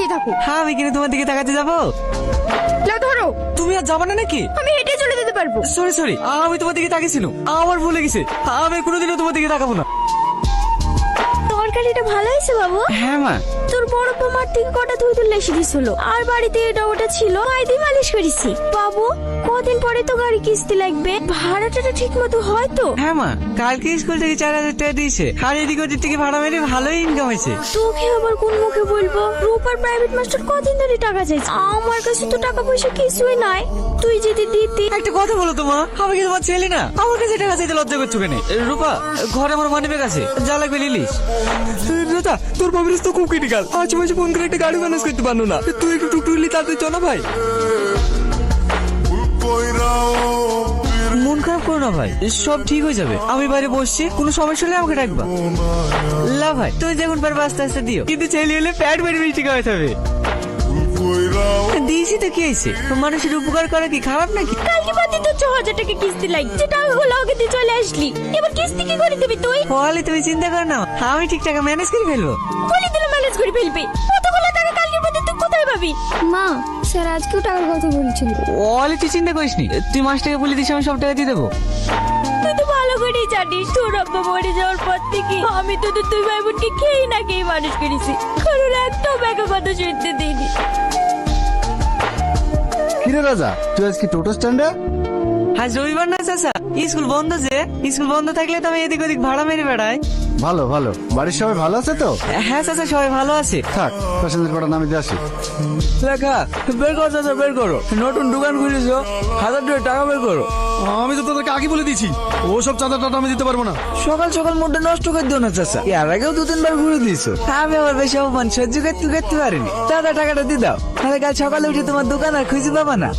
তাকিয়ে থাকো। হ্যাঁ আমি কিন্তু তোমার দিকে তাকাতে যাবো। না ধরো, তুমি আর যাবা না নাকি? আমি হেঁটে চলে যেতে পারবো। সরি সরি, আমি তোমার দিকে তাকিয়েছিলাম, আমার ভুলে গেছে। আমি কোনোদিনও তোমার দিকে তাকাবো না। তরকারিটা ভালো হয়েছে বাবু। হ্যাঁ মা। তোর বড় মার থেকে কটা ধুই তুলে এসে দিছিল, আর বাড়িতে এটা ওটা ছিল, মাইদি মালিশ করেছি। বাবু কদিন পরে তো গাড়ি কিস্তি লাগবে, ভাড়াটা ঠিক মতো হয় তো? হ্যাঁ মা, কালকে স্কুল থেকে 4,000 টাকা দিয়েছে, আর এদিক ওদিক থেকে ভাড়া মেরে ভালোই ইনকাম হয়েছে। তোকে আবার কোন মুখে বলবো? রূপার প্রাইভেট মাস্টার কদিন ধরে টাকা চাইছে, আমার কাছে তো টাকা পয়সা কিছুই নাই। তুই যদি দিতি। একটা কথা বলো তো মা, আমি কি তোমার ছেলে না? আমার কাছে টাকা চাইতে লজ্জা করছো কেন? রূপা, ঘরে আমার মানি ব্যাগ আছে, যা লাগবে লিলিস। দাদা তোর বাবার তো খুব ক্রিটিক্যাল, আজ মাঝে ফোন করে একটা গাড়ি ম্যানেজ করতে পারলো না। তুই একটু টুকটুকলি তাড়াতাড়ি চলো ভাই। মন খারাপ করো না ভাই, সব ঠিক হয়ে যাবে। আমি বাইরে বসছি, কোনো সমস্যা হলে আমাকে ডাকবা। লা ভাই, তুই যখন পারবে আস্তে আস্তে দিও, কিন্তু ছেলে হলে প্যাট বেড়ে মিষ্টি খাওয়াতে হবে। দিয়েছি তো কি হয়েছে? মানুষের উপকার করা কি খারাপ নাকি? কালকে বাদে তো 6,000 টাকা কিস্তি লাগছে, টাকাগুলো আগে দিয়ে চলে আসলি, এবার কিস্তি কি করে দিবি তুই? ফলে তুমি চিন্তা কর না, আমি ঠিক টাকা ম্যানেজ করে ফেলবো। বলি দিলে ম্যানেজ করে ফেলবি, কতগুলো টাকা কালকে বাদে তুই কোথায় পাবি? মা, স্যার আজকেও টাকার কথা বলছিল। ওলে তুই চিন্তা করিস নি, তুই মাস টাকা বলে দিস, আমি সব টাকা দিয়ে দেবো। তুই তো ভালো করেই জানিস, তোর আব্বা মরে যাওয়ার পর থেকে আমি তো তুই ভাই বোনকে খেয়ে না খেয়ে মানুষ করেছি, কারণ একটাও ব্যাগা কথা শুনতে দিইনি। কিরে রাজা, তুই আজকে টোটো স্ট্যান্ডে? হ্যাঁ রবিবার না চাচা, স্কুল বন্ধ যে। স্কুল বন্ধ থাকলে তো আমি এদিক ওদিক ভাড়া মেরে বেড়াই। ভালো ভালো, বাড়ির সবাই ভালো আছে তো? হ্যাঁ চাচা, সবাই ভালো আছে। থাক, প্যাসেঞ্জার কটা নামে দিয়ে আসি। লেখা বের করো চাচা, বের করো। নতুন দোকান খুলেছো, 1,000 টাকা বের করো। আমি তো তোদেরকে আগে বলে দিয়েছি, ও সব চাঁদা টাদা আমি দিতে পারবো না। সকাল সকাল মুডটা নষ্ট করে দিও না চাচা, এর আগেও 2-3 বার ঘুরে দিয়েছো। আমি আবার বেশি অপমান সহ্য করতে পারিনি। দাদা টাকাটা দিয়ে দাও, তাহলে কাল সকালে উঠে তোমার দোকান আর খুঁজে পাবা না।